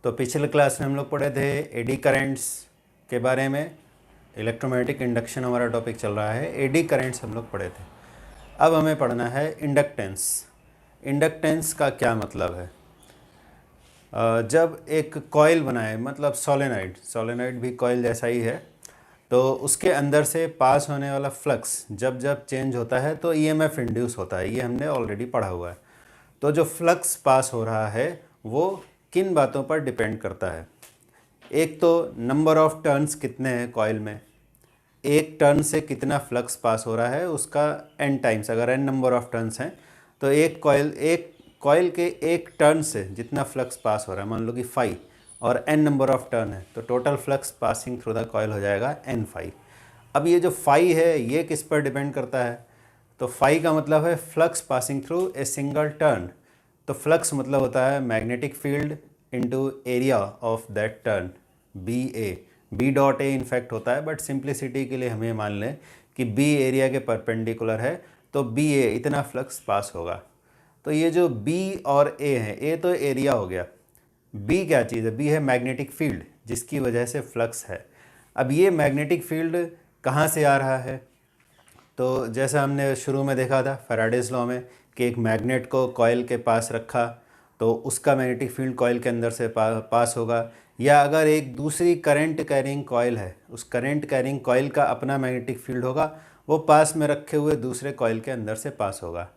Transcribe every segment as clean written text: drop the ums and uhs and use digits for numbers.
तो पिछले क्लास में हम लोग पढ़े थे एडी करेंट्स के बारे में। इलेक्ट्रोमैग्नेटिक इंडक्शन हमारा टॉपिक चल रहा है, एडी करेंट्स हम लोग पढ़े थे। अब हमें पढ़ना है इंडक्टेंस। इंडक्टेंस का क्या मतलब है? जब एक कॉइल बनाए, मतलब सोलेनॉइड भी कॉइल जैसा ही है, तो उसके अंदर से पास होने वाला फ्लक्स जब जब चेंज होता है तो ईएमएफ इंड्यूस होता है। ये हमने ऑलरेडी पढ़ा हुआ है। तो जो फ्लक्स पास हो रहा है वो किन बातों पर डिपेंड करता है? एक तो नंबर ऑफ टर्न्स कितने हैं कॉइल में, एक टर्न से कितना फ्लक्स पास हो रहा है उसका n टाइम्स। अगर n नंबर ऑफ टर्न्स हैं तो एक कॉइल के एक टर्न से जितना फ्लक्स पास हो रहा है, मान लो कि फाई, और n नंबर ऑफ टर्न है, तो total flux passing through the coil हो जाएगा n फाई। अब ये जो फाई है ये किस पर डिपेंड करता है? तो फाई का मतलब है flux passing through a single turn. तो फ्लक्स मतलब होता है magnetic field into area of that turn, B A. B dot A in fact होता है, बट सिंप्लिसिटी के लिए हम ये मान लें कि बी एरिया के परपेंडिकुलर है, तो बी ए इतना फ्लक्स पास होगा। तो ये जो बी और ए है, ए तो एरिया हो गया, बी क्या चीज़ है? बी है मैग्नेटिक फील्ड जिसकी वजह से फ्लक्स है। अब ये मैग्नेटिक फील्ड कहाँ से आ रहा है? तो जैसा हमने शुरू में देखा था फैराडेज लॉ में कि एक मैग्नेट को कॉइल के पास रखा तो उसका मैग्नेटिक फील्ड कॉइल के अंदर से पास होगा। या अगर एक दूसरी करंट कैरिंग कॉइल है, उस करंट कैरिंग कॉइल का अपना मैग्नेटिक फील्ड होगा, वो पास में रखे हुए दूसरे कॉइल के अंदर से पास होगा।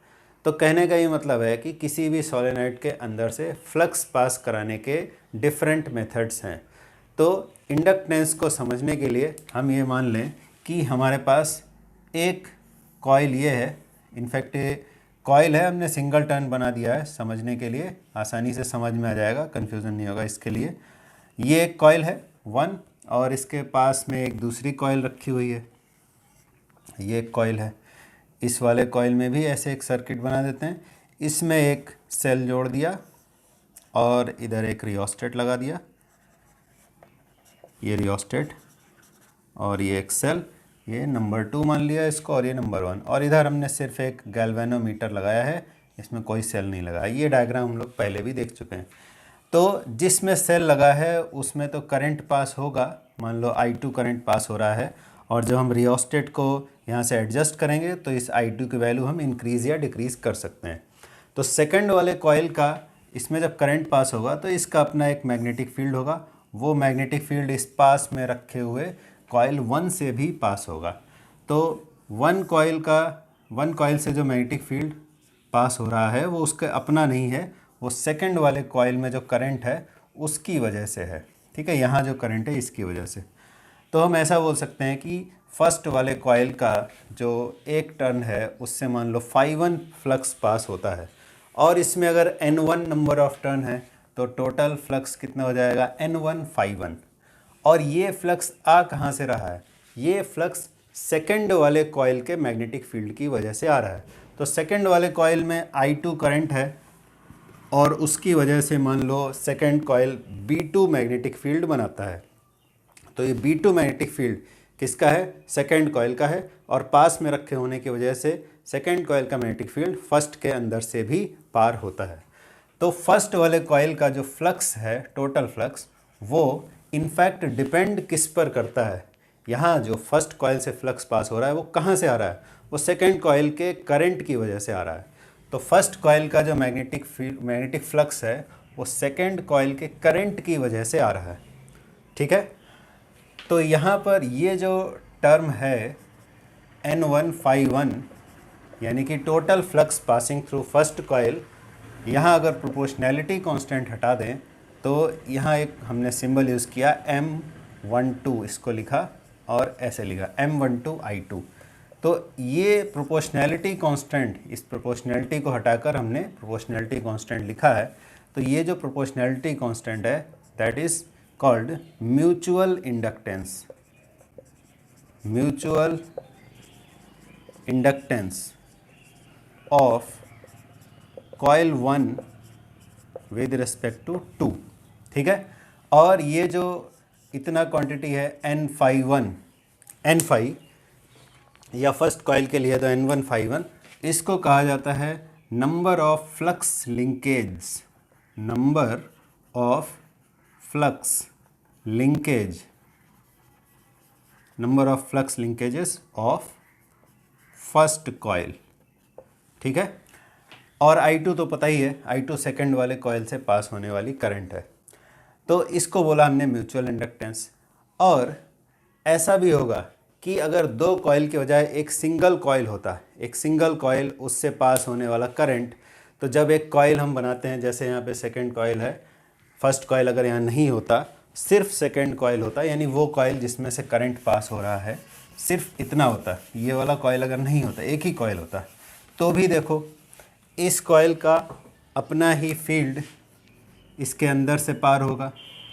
तो कहने का ये मतलब है कि किसी भी सोलेनॉइड के अंदर से फ्लक्स पास कराने के डिफरेंट मेथड्स हैं। तो इंडक्टेंस को समझने के लिए हम ये मान लें कि हमारे पास एक कॉइल ये है, इनफैक्ट कॉइल है, हमने सिंगल टर्न बना दिया है समझने के लिए, आसानी से समझ में आ जाएगा, कन्फ्यूज़न नहीं होगा इसके लिए। ये एक कॉइल है 1 और इसके पास में एक दूसरी कॉइल रखी हुई है, ये एक कॉइल है। इस वाले कॉइल में भी ऐसे एक सर्किट बना देते हैं, इसमें एक सेल जोड़ दिया और इधर एक रियोस्टेट लगा दिया, ये रियोस्टेट और ये एक सेल, ये नंबर 2 मान लिया इसको, और ये नंबर 1, और इधर हमने सिर्फ एक गैल्वेनोमीटर लगाया है, इसमें कोई सेल नहीं लगाया। ये डायग्राम हम लोग पहले भी देख चुके हैं। तो जिसमें सेल लगा है उसमें तो करंट पास होगा, मान लो I2 करंट पास हो रहा है, और जब हम रियोस्टेट को यहाँ से एडजस्ट करेंगे तो इस I2 की वैल्यू हम इंक्रीज़ या डिक्रीज़ कर सकते हैं। तो सेकंड वाले कॉइल का, इसमें जब करंट पास होगा तो इसका अपना एक मैग्नेटिक फील्ड होगा, वो मैग्नेटिक फील्ड इस पास में रखे हुए कॉइल 1 से भी पास होगा। तो वन कॉइल से जो मैग्नेटिक फील्ड पास हो रहा है वो उसका अपना नहीं है, वो सेकंड वाले कॉइल में जो करंट है उसकी वजह से है। ठीक है, यहाँ जो करंट है इसकी वजह से। तो हम ऐसा बोल सकते हैं कि फर्स्ट वाले कॉइल का जो एक टर्न है उससे मान लो φ1 फ्लक्स पास होता है, और इसमें अगर n1 नंबर ऑफ टर्न है तो टोटल फ्लक्स कितना हो जाएगा? n1 φ1। और ये फ्लक्स आ कहाँ से रहा है? ये फ्लक्स सेकंड वाले कॉइल के मैग्नेटिक फील्ड की वजह से आ रहा है। तो सेकंड वाले कॉइल में I2 करंट है और उसकी वजह से मान लो second coil B2 magnetic field बनाता है। तो ये B2 मैग्नेटिक फील्ड किसका है? सेकंड कॉइल का है, और पास में रखे होने की वजह से सेकंड कॉइल का मैग्नेटिक फील्ड फर्स्ट के अंदर से भी पार होता है। तो फर्स्ट वाले कॉइल का जो फ्लक्स है, टोटल फ्लक्स, वो इनफैक्ट डिपेंड किस पर करता है? यहाँ जो फर्स्ट कॉइल से फ्लक्स पास हो रहा है वो कहाँ से आ रहा है? वो सेकंड कॉइल के करंट की वजह से आ रहा है। तो फर्स्ट कॉइल का जो मैग्नेटिक फ्लक्स है वो सेकंड कॉइल के करंट की वजह से आ रहा है। ठीक है, तो यहाँ पर ये जो टर्म है n1 φ1, यानी कि total flux passing through first coil, यहाँ अगर प्रोपोर्शनैलिटी कांस्टेंट हटा दें तो यहाँ एक हमने सिंबल यूज़ किया M12, इसको लिखा और ऐसे लिखा M12 I2। तो ये प्रोपोर्शनैलिटी कांस्टेंट, इस प्रोपोर्शनैलिटी को हटाकर हमने प्रोपोर्शनैलिटी कांस्टेंट लिखा है। तो ये जो प्रोपोर्शनैलिटी कांस्टेंट है that is called mutual inductance of coil 1 with respect to 2। ठीक है, और ये जो इतना क्वांटिटी है n फाई या फर्स्ट कॉइल के लिए तो n1 φ1, इसको कहा जाता है number of flux linkage, number of flux linkage, number of flux linkages of first coil, ठीक है। और I2 तो पता ही है, I2 सेकंड वाले कॉइल से पास होने वाली करंट है, तो इसको बोला हमने म्यूचुअल इंडक्टेंस। और ऐसा भी होगा कि अगर दो कॉइल के बजाय एक सिंगल कॉइल होता, एक सिंगल कॉइल, उससे पास होने वाला करंट, तो जब एक कॉइल हम बनाते हैं, जैसे यहाँ पे सेकंड कॉइल है, फर्स्ट कॉइल अगर यहाँ नहीं होता, सिर्फ सेकंड कॉइल होता, यानी वो कॉइल जिसमें से करंट पास हो रहा है सिर्फ इतना होता, ये वाला कॉइल अगर नहीं होता, एक ही कॉइल होता, तो भी देखो इस कॉइल का अपना ही फील्ड इसके अंदर से पार होगा,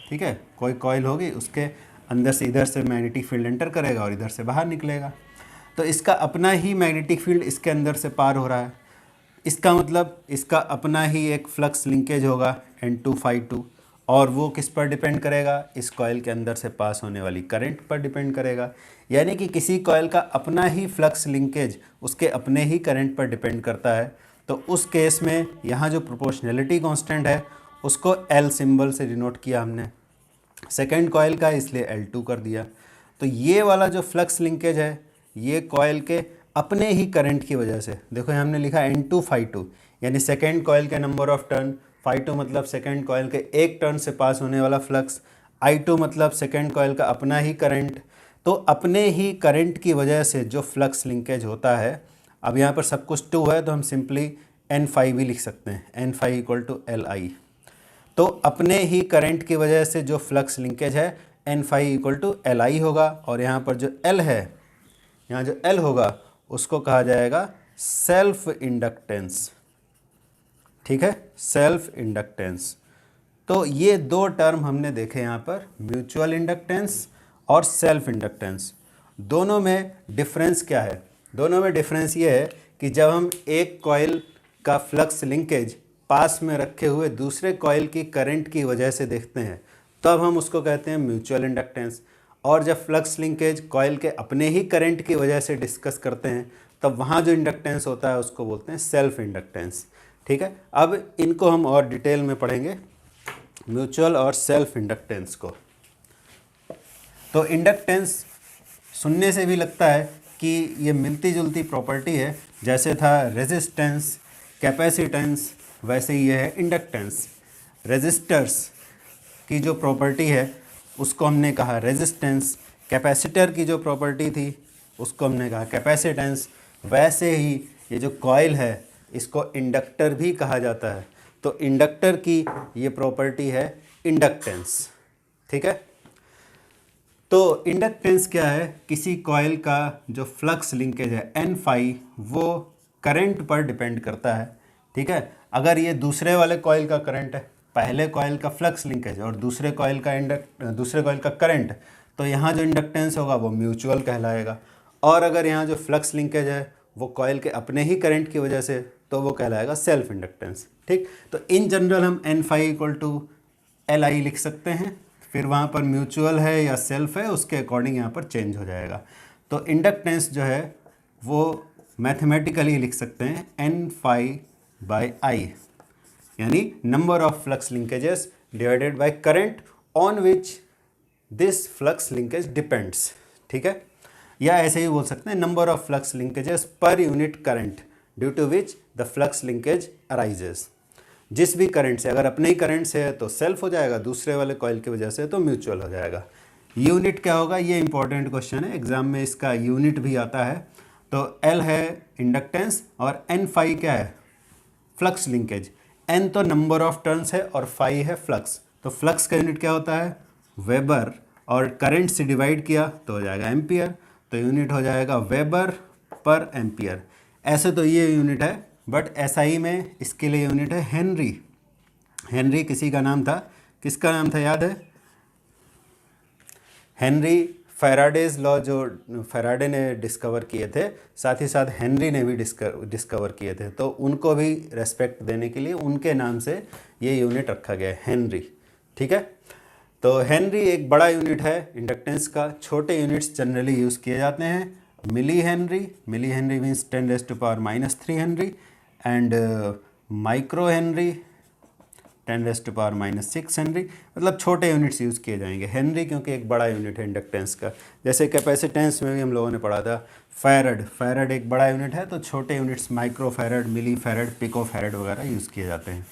ठीक है। कोई कॉइल होगी, उसके अंदर से इधर से मैग्नेटिक फील्ड एंटर करेगा और इधर से बाहर निकलेगा, तो इसका अपना ही मैग्नेटिक फील्ड इसके अंदर से पार हो रहा है। इसका मतलब इसका अपना ही एक फ्लक्स लिंकेज होगा N2 और वो किस पर डिपेंड करेगा, इस कॉइल के अंदर से पास होने वाली करंट पर डिपेंड करेगा। यानी कि किसी कॉइल का अपना ही फ्लक्स लिंकेज उसके अपने ही करंट पर डिपेंड करता है। तो उस केस में यहाँ जो प्रोपोर्शनैलिटी कांस्टेंट है उसको L सिंबल से डिनोट किया हमने, सेकेंड कॉइल का इसलिए L2 कर दिया। तो ये वाला जो फ्लक्स लिंकेज है ये कॉइल के अपने ही करंट की वजह से, देखो हमने लिखा N2 यानी सेकेंड कॉइल के नंबर ऑफ टर्न, φ2 मतलब सेकेंड कॉइल के एक टर्न से पास होने वाला फ्लक्स, I2 मतलब सेकेंड कॉइल का अपना ही करंट। तो अपने ही करंट की वजह से जो फ्लक्स लिंकेज होता है, अब यहाँ पर सब कुछ 2 है तो हम सिंपली N भी लिख सकते हैं, N = Li। तो अपने ही करंट की वजह से जो फ्लक्स लिंकेज है N = Li होगा, और यहाँ पर जो L है, यहाँ जो L होगा उसको कहा जाएगा सेल्फ इंडक्टेंस, ठीक है, सेल्फ इंडक्टेंस। तो ये दो टर्म हमने देखे यहाँ पर, म्यूचुअल इंडक्टेंस और सेल्फ इंडक्टेंस। दोनों में डिफरेंस क्या है? दोनों में डिफरेंस ये है कि जब हम एक कॉइल का फ्लक्स लिंकेज पास में रखे हुए दूसरे कॉइल की करंट की वजह से देखते हैं तब हम उसको कहते हैं म्यूचुअल इंडक्टेंस, और जब फ्लक्स लिंकेज कॉइल के अपने ही करंट की वजह से डिस्कस करते हैं तब वहाँ जो इंडक्टेंस होता है उसको बोलते हैं सेल्फ इंडक्टेंस, ठीक है। अब इनको हम और डिटेल में पढ़ेंगे, म्यूचुअल और सेल्फ इंडक्टेंस को। तो इंडक्टेंस सुनने से भी लगता है कि ये मिलती जुलती प्रॉपर्टी है, जैसे था रेजिस्टेंस, कैपेसिटेंस, वैसे ही ये है इंडक्टेंस। रेजिस्टर्स की जो प्रॉपर्टी है उसको हमने कहा रेजिस्टेंस, कैपेसिटर की जो प्रॉपर्टी थी उसको हमने कहा कैपेसिटेंस। वैसे ही ये जो कॉइल है इसको इंडक्टर भी कहा जाता है, तो इंडक्टर की ये प्रॉपर्टी है इंडक्टेंस, ठीक है। तो इंडक्टेंस क्या है? किसी कॉइल का जो फ्लक्स लिंकेज है N वो करंट पर डिपेंड करता है, ठीक है। अगर ये दूसरे वाले कॉइल का करंट है, पहले कॉइल का फ्लक्स लिंकेज और दूसरे कॉइल का करंट, तो यहाँ जो इंडक्टेंस होगा वो म्यूचुअल कहलाएगा। और अगर यहाँ जो फ्लक्स लिंकेज है वो कॉइल के अपने ही करंट की वजह से, तो वो कहलाएगा सेल्फ इंडक्टेंस, ठीक। तो इन जनरल हम N = Li लिख सकते हैं, फिर वहाँ पर म्यूचुअल है या सेल्फ है उसके अकॉर्डिंग यहाँ पर चेंज हो जाएगा। तो इंडक्टेंस जो है वो मैथमेटिकली लिख सकते हैं N∅/I, यानी number of flux linkages divided by current on which this flux linkage depends, ठीक है। या ऐसे ही बोल सकते हैं number of flux linkages per unit current due to which the flux linkage arises. जिस भी करंट से, अगर अपने ही करंट से है तो सेल्फ हो जाएगा, दूसरे वाले कॉइल की वजह से तो म्यूचुअल हो जाएगा। यूनिट क्या होगा? ये इंपॉर्टेंट क्वेश्चन है, एग्जाम में इसका यूनिट भी आता है। तो L है इंडक्टेंस और N∅ क्या है? Flux linkage. N तो नंबर ऑफ टर्न्स है और φ है फ्लक्स, तो फ्लक्स का यूनिट क्या होता है? वेबर, और करंट से डिवाइड किया तो हो जाएगा एम्पियर, तो यूनिट हो जाएगा वेबर पर एम्पियर। ऐसे तो ये यूनिट है, बट SI में इसके लिए यूनिट है हेनरी। हेनरी किसी का नाम था, किसका नाम था याद है? हेनरी फैराडेज लॉ जो फैराडे ने डिस्कवर किए थे, साथ ही साथ हेनरी ने भी डिस्कवर किए थे, तो उनको भी रेस्पेक्ट देने के लिए उनके नाम से ये यूनिट रखा गया है हेनरी, ठीक है। तो हेनरी एक बड़ा यूनिट है इंडक्टेंस का, छोटे यूनिट्स जनरली यूज़ किए जाते हैं। Millihenry means 10⁻³ henry, and microhenry 10⁻⁻6 henry, मतलब छोटे यूनिट्स यूज़ किए जाएंगे। हेनरी क्योंकि एक बड़ा यूनिट है इंडक्टेंस का, जैसे कैपेसिटेंस में भी हम लोगों ने पढ़ा था फैरड, फैरड एक बड़ा यूनिट है, तो छोटे यूनिट्स माइक्रो फैरड, मिली फैरड, पिको फैरड वगैरह यूज़ किए जाते हैं।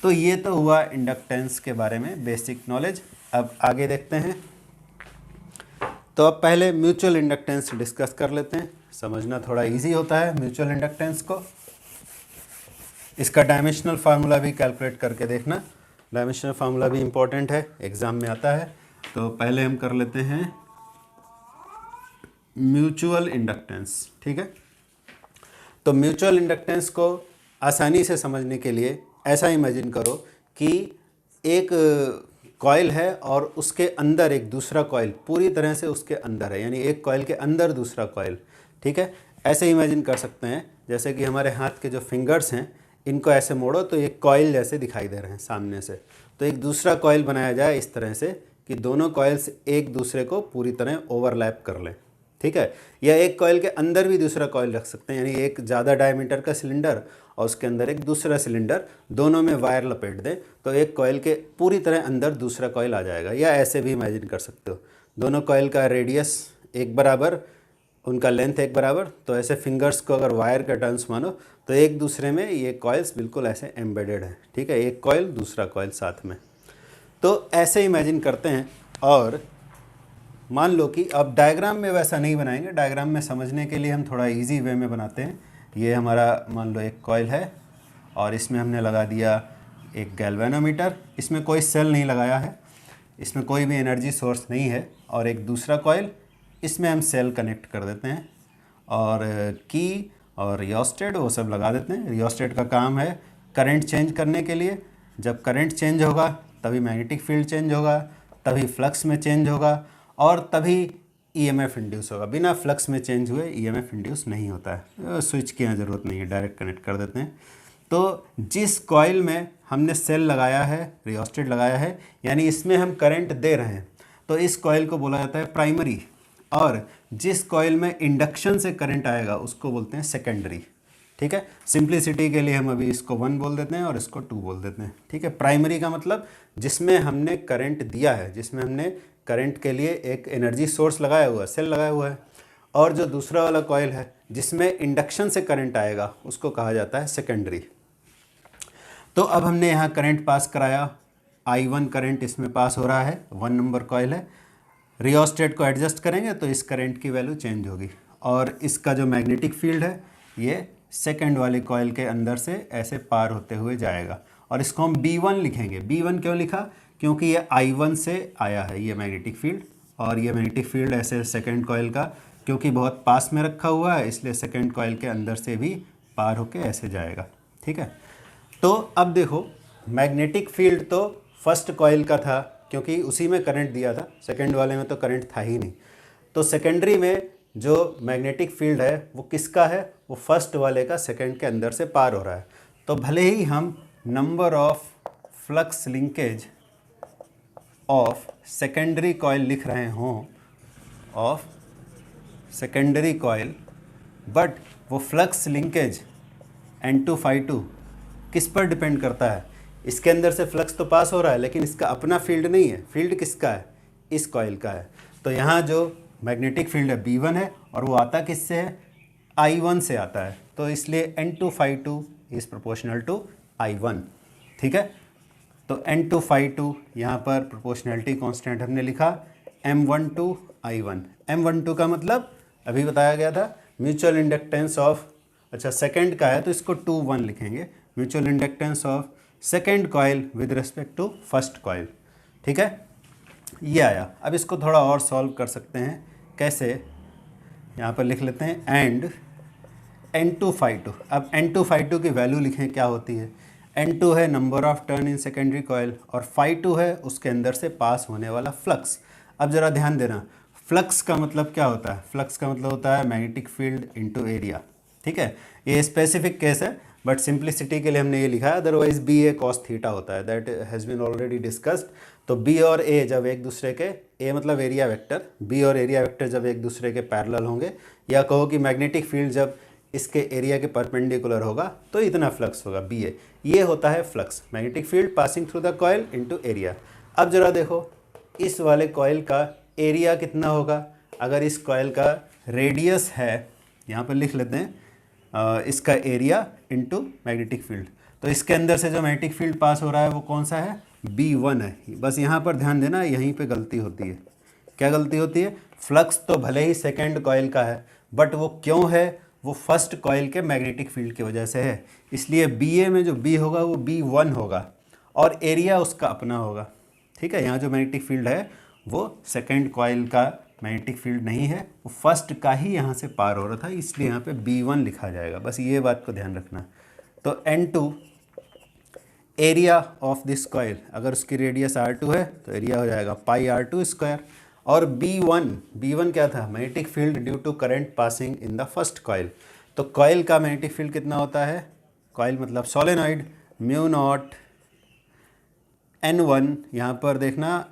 तो ये तो हुआ इंडक्टेंस के बारे में बेसिक नॉलेज। अब आगे देखते हैं। तो अब पहले म्यूचुअल इंडक्टेंस डिस्कस कर लेते हैं, समझना थोड़ा इजी होता है म्यूचुअल इंडक्टेंस को। इसका डायमेंशनल फार्मूला भी कैलकुलेट करके देखना, डायमेंशनल फार्मूला भी इम्पोर्टेंट है, एग्ज़ाम में आता है। तो पहले हम कर लेते हैं म्यूचुअल इंडक्टेंस, ठीक है। तो म्यूचुअल इंडक्टेंस को आसानी से समझने के लिए ऐसा इमेजिन करो कि एक कॉइल है और उसके अंदर एक दूसरा कॉइल पूरी तरह से उसके अंदर है, यानी एक कॉइल के अंदर दूसरा कॉइल, ठीक है। ऐसे इमेजिन कर सकते हैं जैसे कि हमारे हाथ के जो फिंगर्स हैं इनको ऐसे मोड़ो तो एक कॉइल जैसे दिखाई दे रहे हैं सामने से, तो एक दूसरा कॉइल बनाया जाए इस तरह से कि दोनों कॉइल्स एक दूसरे को पूरी तरह ओवरलैप कर लें, ठीक है। या एक कॉइल के अंदर भी दूसरा कॉइल रख सकते हैं, यानी एक ज़्यादा डायमीटर का सिलेंडर और उसके अंदर एक दूसरा सिलेंडर, दोनों में वायर लपेट दें तो एक कॉइल के पूरी तरह अंदर दूसरा कॉइल आ जाएगा। या ऐसे भी इमेजिन कर सकते हो, दोनों कॉइल का रेडियस एक बराबर, उनका लेंथ एक बराबर, तो ऐसे फिंगर्स को अगर वायर का टर्म्स मानो तो एक दूसरे में ये कॉइल्स बिल्कुल ऐसे एम्बेडेड है, ठीक है, एक कॉइल दूसरा कॉइल साथ में। तो ऐसे इमेजिन करते हैं और मान लो कि अब डायग्राम में वैसा नहीं बनाएंगे, डायग्राम में समझने के लिए हम थोड़ा इजी वे में बनाते हैं। ये हमारा मान लो एक कॉइल है और इसमें हमने लगा दिया एक गैल्वेनोमीटर, इसमें कोई सेल नहीं लगाया है, इसमें कोई भी एनर्जी सोर्स नहीं है, और एक दूसरा कॉइल इसमें हम सेल कनेक्ट कर देते हैं और की और रियोस्टेट वो सब लगा देते हैं। रियोस्टेट का काम है करंट चेंज करने के लिए, जब करंट चेंज होगा तभी मैग्नेटिक फील्ड चेंज होगा, तभी फ्लक्स में चेंज होगा और तभी ईएमएफ इंड्यूस होगा। बिना फ्लक्स में चेंज हुए ईएमएफ इंड्यूस नहीं होता है, स्विच की यहाँ ज़रूरत नहीं है, डायरेक्ट कनेक्ट कर देते हैं। तो जिस कॉइल में हमने सेल लगाया है, रियोस्टेट लगाया है, यानी इसमें हम करंट दे रहे हैं, तो इस कॉइल को बोला जाता है प्राइमरी, और जिस कॉइल में इंडक्शन से करंट आएगा उसको बोलते हैं सेकेंडरी, ठीक है। सिंप्लिसिटी के लिए हम अभी इसको 1 बोल देते हैं और इसको 2 बोल देते हैं, ठीक है। प्राइमरी का मतलब जिसमें हमने करंट दिया है, जिसमें हमने करंट के लिए एक एनर्जी सोर्स लगाया हुआ है, सेल लगाया हुआ है, और जो दूसरा वाला कॉइल है जिसमें इंडक्शन से करंट आएगा उसको कहा जाता है सेकेंडरी। तो अब हमने यहाँ करंट पास कराया, I1 करंट इसमें पास हो रहा है, 1 नंबर कॉइल है, रियोस्टेट को एडजस्ट करेंगे तो इस करंट की वैल्यू चेंज होगी, और इसका जो मैग्नेटिक फील्ड है ये सेकंड वाले कॉइल के अंदर से ऐसे पार होते हुए जाएगा, और इसको हम B1 लिखेंगे। B1 क्यों लिखा? क्योंकि ये I1 से आया है ये मैग्नेटिक फील्ड, और ये मैग्नेटिक फील्ड ऐसे सेकंड कॉइल का क्योंकि बहुत पास में रखा हुआ है इसलिए सेकंड कॉइल के अंदर से भी पार होके ऐसे जाएगा, ठीक है। तो अब देखो मैग्नेटिक फील्ड तो फर्स्ट कॉइल का था क्योंकि उसी में करंट दिया था, सेकंड वाले में तो करंट था ही नहीं, तो सेकेंडरी में जो मैग्नेटिक फील्ड है वो किसका है? वो फर्स्ट वाले का सेकंड के अंदर से पार हो रहा है। तो भले ही हम number of flux linkage of secondary coil लिख रहे हों, ऑफ सेकेंडरी कॉइल, बट वो फ्लक्स लिंकेज N2∅2 किस पर डिपेंड करता है? इसके अंदर से फ्लक्स तो पास हो रहा है लेकिन इसका अपना फील्ड नहीं है, फील्ड किसका है? इस कॉइल का है। तो यहाँ जो मैग्नेटिक फील्ड है B1 है और वो आता किससे है? I1 से आता है, तो इसलिए N2∅2 is proportional to I1, ठीक है। तो N2∅2 यहाँ पर प्रोपोर्शनैलिटी कांस्टेंट हमने लिखा M12 I1। M12 का मतलब अभी बताया गया था म्यूचुअल इंडक्टेंस ऑफ, अच्छा सेकंड का है तो इसको 2-1 लिखेंगे, mutual inductance of second coil with respect to first coil, ठीक है। ये आया। अब इसको थोड़ा और सॉल्व कर सकते हैं, कैसे? यहाँ पर लिख लेते हैं एंड N2∅2। अब N2∅2 की वैल्यू लिखें क्या होती है? N2 है number of turn in secondary coil और ∅2 है उसके अंदर से पास होने वाला फ्लक्स। अब ज़रा ध्यान देना, फ्लक्स का मतलब क्या होता है? फ्लक्स का मतलब होता है मैग्नेटिक फील्ड इनटू एरिया, ठीक है। ये स्पेसिफिक केस है बट सिंप्लिसिटी के लिए हमने ये लिखा है, otherwise B A cos theta होता है, that has been already discussed. तो बी और ए जब एक दूसरे के, ए मतलब एरिया वेक्टर, बी और एरिया वेक्टर जब एक दूसरे के पैरेलल होंगे, या कहो कि मैग्नेटिक फील्ड जब इसके एरिया के परपेंडिकुलर होगा तो इतना फ्लक्स होगा बी ए। ये होता है flux, magnetic field passing through the coil into area. अब जरा देखो इस वाले कॉइल का एरिया कितना होगा। अगर इस कॉइल का रेडियस है, यहाँ पर लिख लेते हैं इसका एरिया इनटू मैग्नेटिक फील्ड, तो इसके अंदर से जो मैग्नेटिक फील्ड पास हो रहा है वो कौन सा है, B1 है। बस यहाँ पर ध्यान देना, यहीं पे गलती होती है। क्या गलती होती है, फ्लक्स तो भले ही सेकेंड कॉइल का है बट वो क्यों है, वो फर्स्ट कॉइल के मैग्नेटिक फील्ड की वजह से है। इसलिए BA में जो B होगा वो B1 होगा और एरिया उसका अपना होगा। ठीक है, यहाँ जो मैग्नेटिक फील्ड है वो सेकेंड कॉइल का मैग्नेटिक फील्ड नहीं है, वो फर्स्ट का ही यहाँ से पार हो रहा था, इसलिए यहाँ पे B1 लिखा जाएगा। बस ये बात को ध्यान रखना। तो N2 area of this coil, अगर उसकी रेडियस R2 है तो एरिया हो जाएगा पाई R2 स्क्वायर। और B1 क्या था, magnetic field due to current passing in the first coil. तो कॉइल का मैग्नेटिक फील्ड कितना होता है, कॉइल मतलब सोलेनॉइड, म्यू नॉट N1, यहाँ पर देखना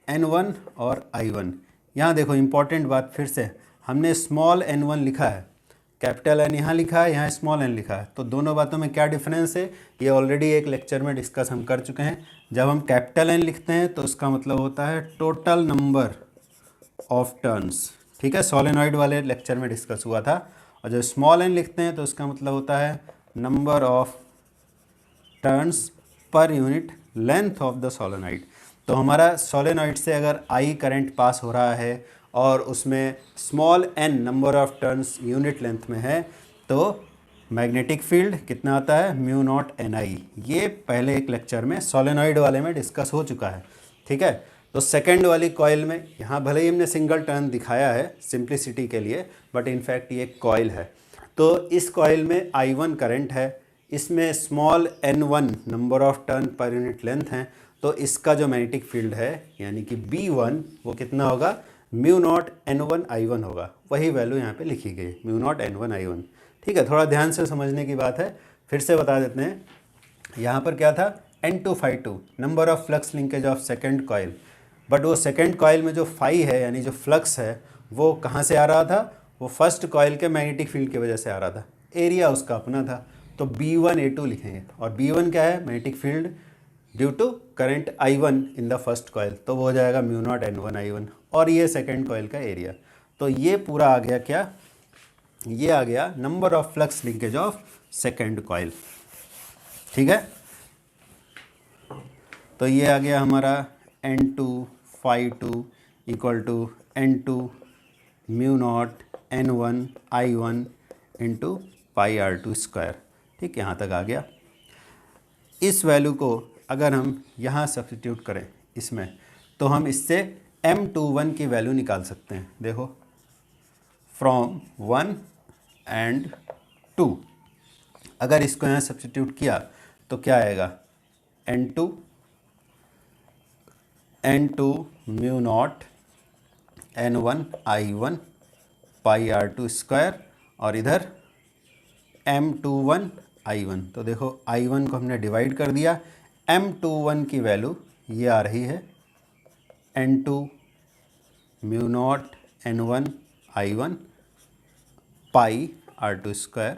N1 और I1। यहाँ देखो इंपॉर्टेंट बात, फिर से हमने स्मॉल n1 लिखा है, कैपिटल N यहाँ लिखा है, यहाँ स्मॉल n लिखा है, तो दोनों बातों में क्या डिफरेंस है ये ऑलरेडी एक लेक्चर में डिस्कस हम कर चुके हैं। जब हम कैपिटल N लिखते हैं तो उसका मतलब होता है टोटल नंबर ऑफ टर्न्स। ठीक है, सोलेनॉइड वाले लेक्चर में डिस्कस हुआ था। और जब स्मॉल n लिखते हैं तो उसका मतलब होता है number of turns per unit length of the solenoid. तो हमारा सोलेनॉइड से अगर I करंट पास हो रहा है और उसमें small n number of turns unit length में है तो मैग्नेटिक फील्ड कितना आता है, म्यू नॉट NI। ये पहले एक लेक्चर में सोलेनॉइड वाले में डिस्कस हो चुका है। ठीक है, तो सेकंड वाली कॉइल में यहाँ भले ही हमने सिंगल टर्न दिखाया है सिंप्लिसिटी के लिए, बट इनफैक्ट ये कॉइल है। तो इस कॉइल में I1 करंट है, इसमें small n1 number of turn per unit length है, तो इसका जो मैग्नेटिक फील्ड है यानी कि B1 वो कितना होगा, म्यू नॉट N1 I1 होगा। वही वैल्यू यहाँ पे लिखी गई, म्यू नॉट N1 I1। ठीक है, थोड़ा ध्यान से समझने की बात है, फिर से बता देते हैं। यहाँ पर क्या था, N2 Φ2 number of flux linkage of second coil, but वो सेकेंड कॉइल में जो फाई है यानी जो फ्लक्स है वो कहाँ से आ रहा था, वो फर्स्ट कॉइल के मैग्नेटिक फील्ड की वजह से आ रहा था, एरिया उसका अपना था। तो B1A2 लिखेंगे, और B1 क्या है, magnetic field due to current I1 in the first coil, तो वो हो जाएगा म्यू नॉट N1 I1। और ये सेकेंड कॉइल का एरिया। तो ये पूरा आ गया क्या, ये आ गया number of flux linkage of second coil. ठीक है, तो ये आ गया हमारा N2 Φ2 equal to N2 mu naught N1 I1 into pi R2 square. ठीक, यहाँ तक आ गया। इस वैल्यू को अगर हम यहाँ सब्स्टिट्यूट करें इसमें, तो हम इससे M21 की वैल्यू निकाल सकते हैं। देखो, फ्रॉम 1 and 2, अगर इसको यहाँ सब्स्टिट्यूट किया तो क्या आएगा, N2 mu naught N1 I1 पाई R2 स्क्वायर, और इधर M21 I1। तो देखो I1 को हमने डिवाइड कर दिया, M21 की वैल्यू ये आ रही है N2 mu naught N1 I1 पाई R2 स्क्वायर।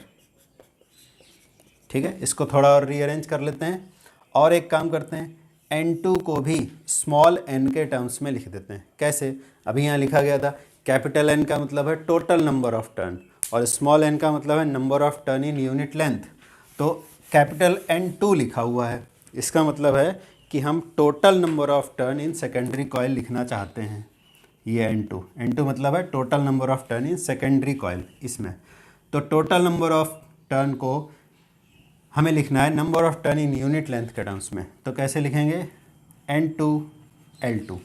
ठीक है, इसको थोड़ा और रीअरेंज कर लेते हैं, और एक काम करते हैं, N2 को भी स्मॉल n के टर्म्स में लिख देते हैं। कैसे, अभी यहाँ लिखा गया था कैपिटल N का मतलब है टोटल नंबर ऑफ टर्न और स्मॉल n का मतलब है number of turn in unit length. तो कैपिटल N2 लिखा हुआ है, इसका मतलब है कि हम total number of turn in secondary coil लिखना चाहते हैं। ये N2 मतलब है total number of turn in secondary coil इसमें। तो टोटल नंबर ऑफ टर्न को हमें लिखना है number of turn in unit length के टर्म्स में। तो कैसे लिखेंगे, N2L2।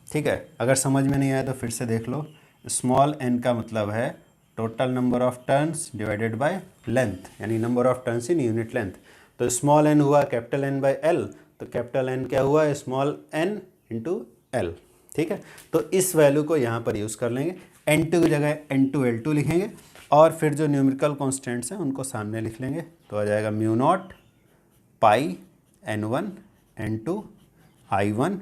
ठीक है, अगर समझ में नहीं आया तो फिर से देख लो। स्मॉल n का मतलब है total number of turns divided by length, यानी number of turns in unit length. तो स्मॉल n हुआ कैपिटल N बाय L, तो कैपिटल N क्या हुआ, स्मॉल n इंटू L। ठीक है, तो इस वैल्यू को यहाँ पर यूज़ कर लेंगे, N2 की जगह N2L2 लिखेंगे, और फिर जो न्यूमेरिकल कॉन्स्टेंट्स हैं उनको सामने लिख लेंगे। तो आ जाएगा म्यू नॉट पाई N1 N2 I1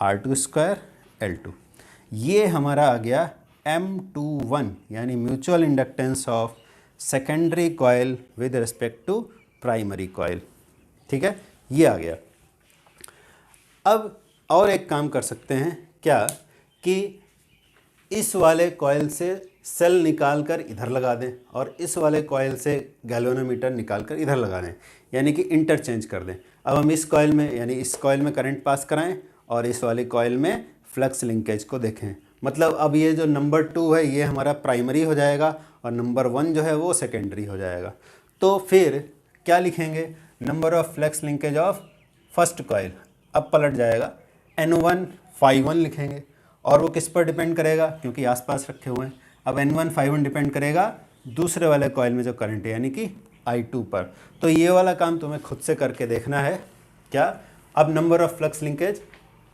R2 square L2। ये हमारा आ गया M21 यानी mutual inductance of secondary coil with respect to primary coil. ठीक है, ये आ गया। अब और एक काम कर सकते हैं क्या कि इस वाले कॉइल से सेल निकाल कर इधर लगा दें और इस वाले कॉइल से गैल्वेनोमीटर निकाल कर इधर लगा दें, यानी कि इंटरचेंज कर दें। अब हम इस कॉइल में यानी इस कॉइल में करंट पास कराएं और इस वाले कॉइल में फ्लक्स लिंकेज को देखें। मतलब अब ये जो नंबर 2 है ये हमारा प्राइमरी हो जाएगा और नंबर 1 जो है वो सेकेंडरी हो जाएगा। तो फिर क्या लिखेंगे, number of flux linkage of first coil. अब पलट जाएगा N1 ∅1 लिखेंगे और वो किस पर डिपेंड करेगा, क्योंकि आसपास रखे हुए हैं। अब N1 ∅1 डिपेंड करेगा दूसरे वाले कॉइल में जो करंट है यानी कि I2 पर। तो ये वाला काम तुम्हें खुद से करके देखना है क्या। अब नंबर ऑफ फ्लक्स लिंकेज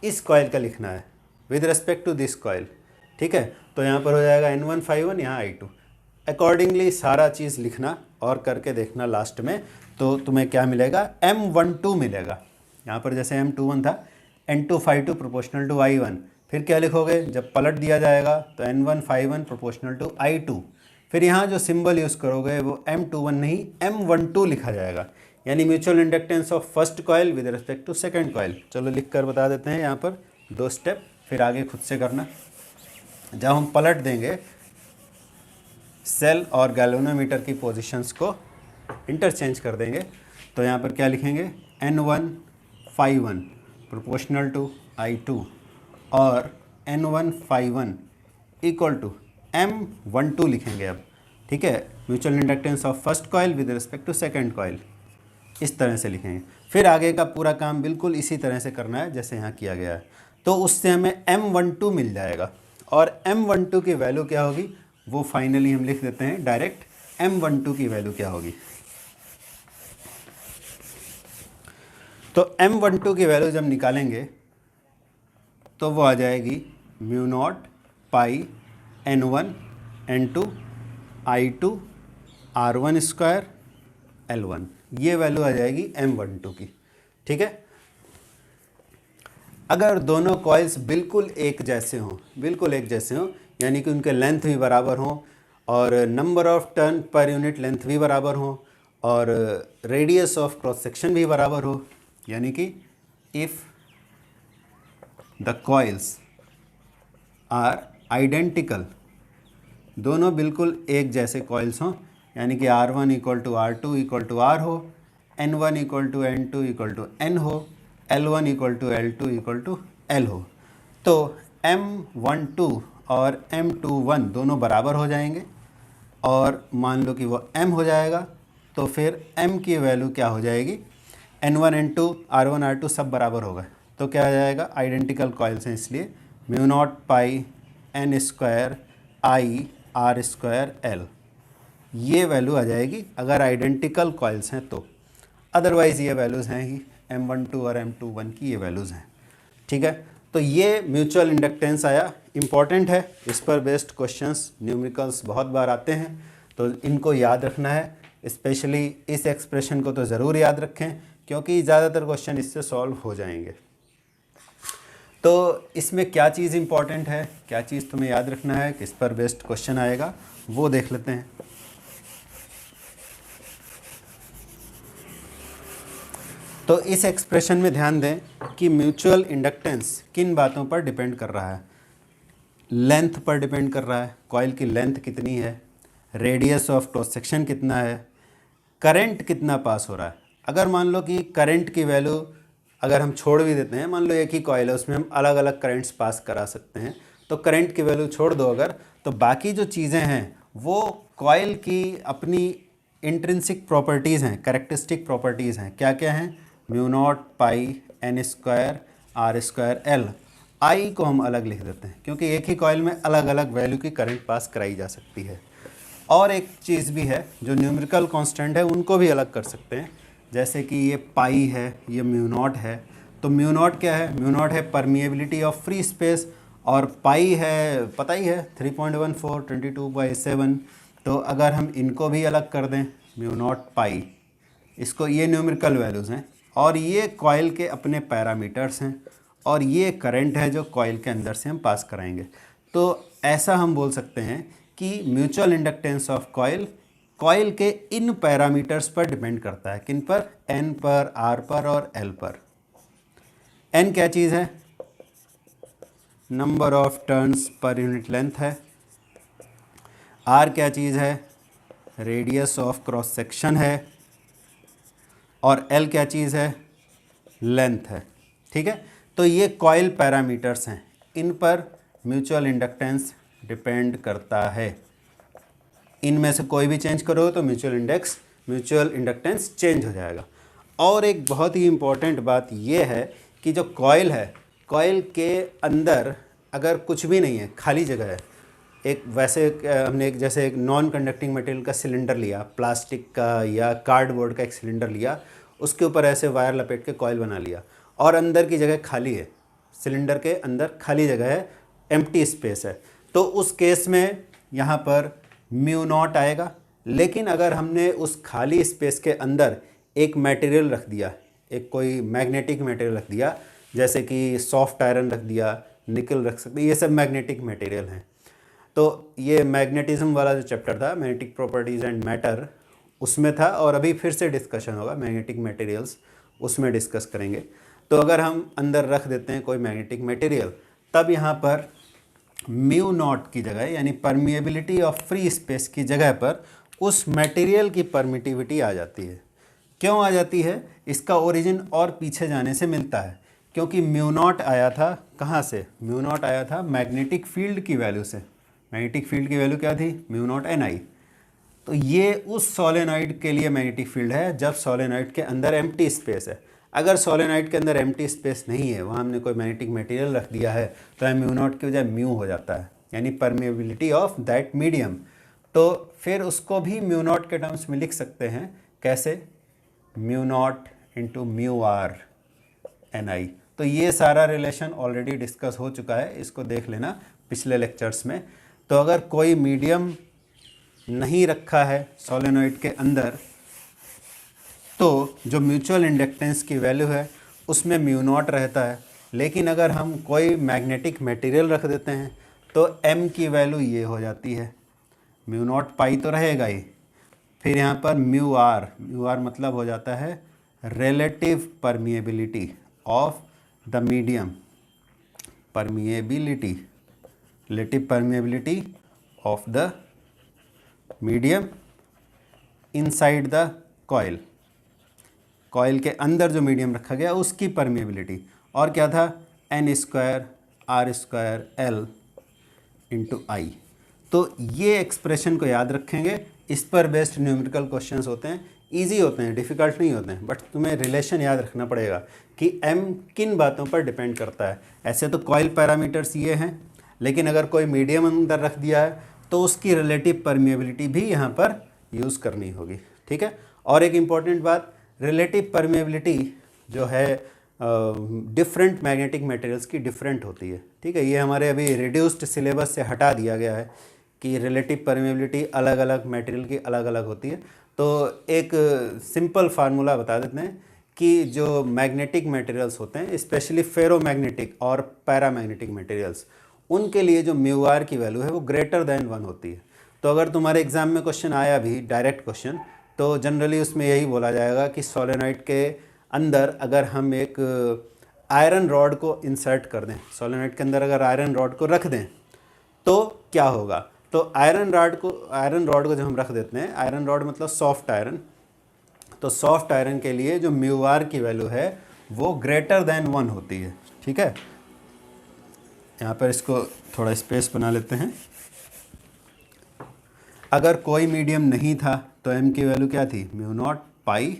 इस कॉइल का लिखना है with respect to this coil. ठीक है, तो यहाँ पर हो जाएगा N1 ∅1, यहाँ I2। अकॉर्डिंगली सारा चीज़ लिखना और करके देखना लास्ट में, तो तुम्हें क्या मिलेगा, M12 मिलेगा। यहाँ पर जैसे M21 था, N2 ∅2 प्रोपोर्शनल टू I1। फिर क्या लिखोगे, जब पलट दिया जाएगा तो N1 ∅1 प्रोपोर्शनल टू I2। फिर यहाँ जो सिंबल यूज़ करोगे वो M21 नहीं M12 लिखा जाएगा, यानी mutual inductance of first coil with respect to second coil. चलो लिख कर बता देते हैं यहाँ पर 2 स्टेप, फिर आगे खुद से करना। जब हम पलट देंगे सेल और गैल्वेनोमीटर की पोजीशंस को इंटरचेंज कर देंगे, तो यहाँ पर क्या लिखेंगे, N1 ∅1 प्रोपोर्शनल टू I2 और N1 ∅1 इक्वल टू M12 लिखेंगे अब। ठीक है, mutual inductance of first coil with respect to second coil, इस तरह से लिखेंगे। फिर आगे का पूरा काम बिल्कुल इसी तरह से करना है जैसे यहाँ किया गया है। तो उससे हमें M12 मिल जाएगा और M12 की वैल्यू क्या होगी वो फाइनली हम लिख देते हैं डायरेक्ट। M12 की वैल्यू क्या होगी, तो M12 की वैल्यू जब निकालेंगे तो वो आ जाएगी μ0 पाई N1 N2 I2 R1 square L1, ये वैल्यू आ जाएगी M12 की। ठीक है, अगर दोनों कॉइल्स बिल्कुल एक जैसे हों, बिल्कुल एक जैसे हों यानी कि उनके लेंथ भी बराबर हों और number of turn per unit length भी बराबर हों और रेडियस ऑफ क्रॉस सेक्शन भी बराबर हो, यानी कि if the coils are identical, दोनों बिल्कुल एक जैसे कॉइल्स हों, यानी कि R1 equal to R2 equal to R हो, N1 equal to N2 equal to N हो, L1 equal to L2 equal to L हो, तो M12 और M21 दोनों बराबर हो जाएंगे और मान लो कि वो M हो जाएगा, तो फिर M की वैल्यू क्या हो जाएगी, N1 N2 R1 R2 सब बराबर होगा, तो क्या आ जाएगा, आइडेंटिकल कॉइल्स हैं इसलिए μ0 पाई N square I R square L, ये वैल्यू आ जाएगी अगर आइडेंटिकल कॉइल्स हैं तो। अदरवाइज़ ये वैल्यूज़ हैं ही, M12 और M21 की ये वैल्यूज़ हैं। ठीक है, तो ये म्यूचुअल इंडक्टेंस आया, इम्पॉर्टेंट है, इस पर बेस्ड क्वेश्चंस न्यूमेरिकल्स बहुत बार आते हैं, तो इनको याद रखना है। स्पेशली इस एक्सप्रेशन को तो ज़रूर याद रखें क्योंकि ज़्यादातर क्वेश्चन इससे सॉल्व हो जाएंगे। तो इसमें क्या चीज़ इम्पॉर्टेंट है, क्या चीज़ तुम्हें याद रखना है, किस पर बेस्ड क्वेश्चन आएगा वो देख लेते हैं। तो इस एक्सप्रेशन में ध्यान दें कि म्यूचुअल इंडक्टेंस किन बातों पर डिपेंड कर रहा है, लेंथ पर डिपेंड कर रहा है, कॉइल की लेंथ कितनी है, रेडियस ऑफ क्रॉस सेक्शन कितना है, करंट कितना पास हो रहा है। अगर मान लो कि करंट की वैल्यू अगर हम छोड़ भी देते हैं, मान लो एक ही कॉइल है उसमें हम अलग अलग करंट्स पास करा सकते हैं, तो करंट की वैल्यू छोड़ दो अगर, तो बाकी जो चीज़ें हैं वो कॉइल की अपनी इंट्रिंसिक प्रॉपर्टीज़ हैं, कैरेक्टरिस्टिक प्रॉपर्टीज़ हैं। क्या क्या हैं, μ0 पाई N square R square L, I को हम अलग लिख देते हैं क्योंकि एक ही कॉइल में अलग अलग वैल्यू की करंट पास कराई जा सकती है। और एक चीज़ भी है, जो न्यूमेरिकल कांस्टेंट है उनको भी अलग कर सकते हैं, जैसे कि ये पाई है, ये μ0 है, तो μ0 क्या है, μ0 है परमिएबिलिटी ऑफ फ्री स्पेस और पाई है पता ही है 3.14 22/7। तो अगर हम इनको भी अलग कर दें μ0 पाई, इसको, ये न्यूमेरिकल वैल्यूज़ हैं और ये कॉइल के अपने पैरामीटर्स हैं और ये करंट है जो कॉइल के अंदर से हम पास कराएंगे। तो ऐसा हम बोल सकते हैं कि mutual inductance of coil coil के इन पैरामीटर्स पर डिपेंड करता है। किन पर? एन पर, आर पर और एल पर। एन क्या चीज़ है? Number of turns per unit length है। आर क्या चीज़ है? रेडियस ऑफ क्रॉस सेक्शन है। और एल क्या चीज़ है? लेंथ है। ठीक है, तो ये कॉइल पैरामीटर्स हैं, इन पर म्यूचुअल इंडक्टेंस डिपेंड करता है। इनमें से कोई भी चेंज करो तो म्यूचुअल इंडक्टेंस चेंज हो जाएगा। और एक बहुत ही इम्पॉर्टेंट बात यह है कि जो कॉइल है, कॉइल के अंदर अगर कुछ भी नहीं है, खाली जगह है, एक वैसे हमने एक जैसे एक नॉन कंडक्टिंग मटेरियल का सिलेंडर लिया, प्लास्टिक का या कार्डबोर्ड का एक सिलेंडर लिया, उसके ऊपर ऐसे वायर लपेट के कॉइल बना लिया और अंदर की जगह खाली है, सिलेंडर के अंदर खाली जगह है, एम्प्टी स्पेस है, तो उस केस में यहाँ पर म्यू नॉट आएगा। लेकिन अगर हमने उस खाली स्पेस के अंदर एक मटेरियल रख दिया, एक कोई मैग्नेटिक मटेरियल रख दिया, जैसे कि सॉफ्ट आयरन रख दिया, निकल रख सकते, ये सब मैग्नेटिक मटेरियल हैं। तो ये मैग्नेटिज्म वाला जो चैप्टर था, मैग्नेटिक प्रॉपर्टीज़ एंड मैटर, उसमें था और अभी फिर से डिस्कशन होगा मैग्नेटिक मटेरियल्स, उसमें डिस्कस करेंगे। तो अगर हम अंदर रख देते हैं कोई मैग्नेटिक मटेरियल, तब यहाँ पर म्यू नॉट की जगह यानी परमिएबिलिटी ऑफ फ्री स्पेस की जगह पर उस मटेरियल की परमिटिविटी आ जाती है। क्यों आ जाती है? इसका ओरिजिन और पीछे जाने से मिलता है, क्योंकि म्यू नॉट आया था कहाँ से? म्यू नॉट आया था मैग्नेटिक फील्ड की वैल्यू से। मैग्नेटिक फील्ड की वैल्यू क्या थी? Mu naught N I. तो ये उस सोलेनॉइड के लिए मैग्नेटिक फील्ड है जब सोलेनॉइड के अंदर एम्प्टी स्पेस है। अगर सोलेनॉइड के अंदर एम्प्टी स्पेस नहीं है, वहाँ हमने कोई मैग्नेटिक मटेरियल रख दिया है, तो म्यू नॉट की बजाय म्यू हो जाता है, यानी परमिएबिलिटी ऑफ दैट मीडियम। तो फिर उसको भी म्यू नॉट के टर्म्स में लिख सकते हैं। कैसे? Mu naught into mu R N I. तो ये सारा रिलेशन ऑलरेडी डिस्कस हो चुका है, इसको देख लेना पिछले लेक्चर्स में। तो अगर कोई मीडियम नहीं रखा है सोलेनॉइड के अंदर, तो जो म्यूचुअल इंडक्टेंस की वैल्यू है उसमें म्यू नॉट रहता है। लेकिन अगर हम कोई मैग्नेटिक मटेरियल रख देते हैं तो m की वैल्यू ये हो जाती है, म्यू नॉट पाई तो रहेगा ही, फिर यहाँ पर म्यू आर मतलब हो जाता है relative permeability of the medium, relative permeability of the medium inside the coil. Coil के अंदर जो मीडियम रखा गया उसकी परमिएबिलिटी। और क्या था? N square R square L into I. तो ये एक्सप्रेशन को याद रखेंगे, इस पर बेस्ड न्यूमेरिकल क्वेश्चंस होते हैं, इजी होते हैं, डिफ़िकल्ट नहीं होते हैं, बट तुम्हें रिलेशन याद रखना पड़ेगा कि m किन बातों पर डिपेंड करता है। ऐसे तो कॉइल पैरामीटर्स ये हैं, लेकिन अगर कोई मीडियम अंदर रख दिया है तो उसकी रिलेटिव परमिएबिलिटी भी यहाँ पर यूज़ करनी होगी। ठीक है, और एक इम्पॉर्टेंट बात, रिलेटिव परमिएबिलिटी जो है डिफरेंट मैग्नेटिक मटेरियल्स की डिफरेंट होती है। ठीक है, ये हमारे अभी रिड्यूस्ड सिलेबस से हटा दिया गया है कि रिलेटिव परमिएबिलिटी अलग अलग मटेरियल की अलग अलग होती है। तो एक सिंपल फार्मूला बता देते हैं कि जो मैग्नेटिक मटेरियल्स होते हैं, स्पेशली फेरोमैग्नेटिक और पैरामैग्नेटिक मटेरियल्स, उनके लिए जो म्यू आर की वैल्यू है वो ग्रेटर देन 1 होती है। तो अगर तुम्हारे एग्जाम में क्वेश्चन आया भी डायरेक्ट क्वेश्चन, तो जनरली उसमें यही बोला जाएगा कि सोलेनॉइड के अंदर अगर हम एक आयरन रॉड को इंसर्ट कर दें, सोलेनॉइड के अंदर अगर आयरन रॉड को रख दें तो क्या होगा? तो आयरन रॉड को जब हम रख देते हैं, आयरन रॉड मतलब सॉफ्ट आयरन, तो सॉफ्ट आयरन के लिए जो म्यू आर की वैल्यू है वो ग्रेटर देन 1 होती है। ठीक है, यहाँ पर इसको थोड़ा स्पेस बना लेते हैं। अगर कोई मीडियम नहीं था तो m की वैल्यू क्या थी? Mu naught pi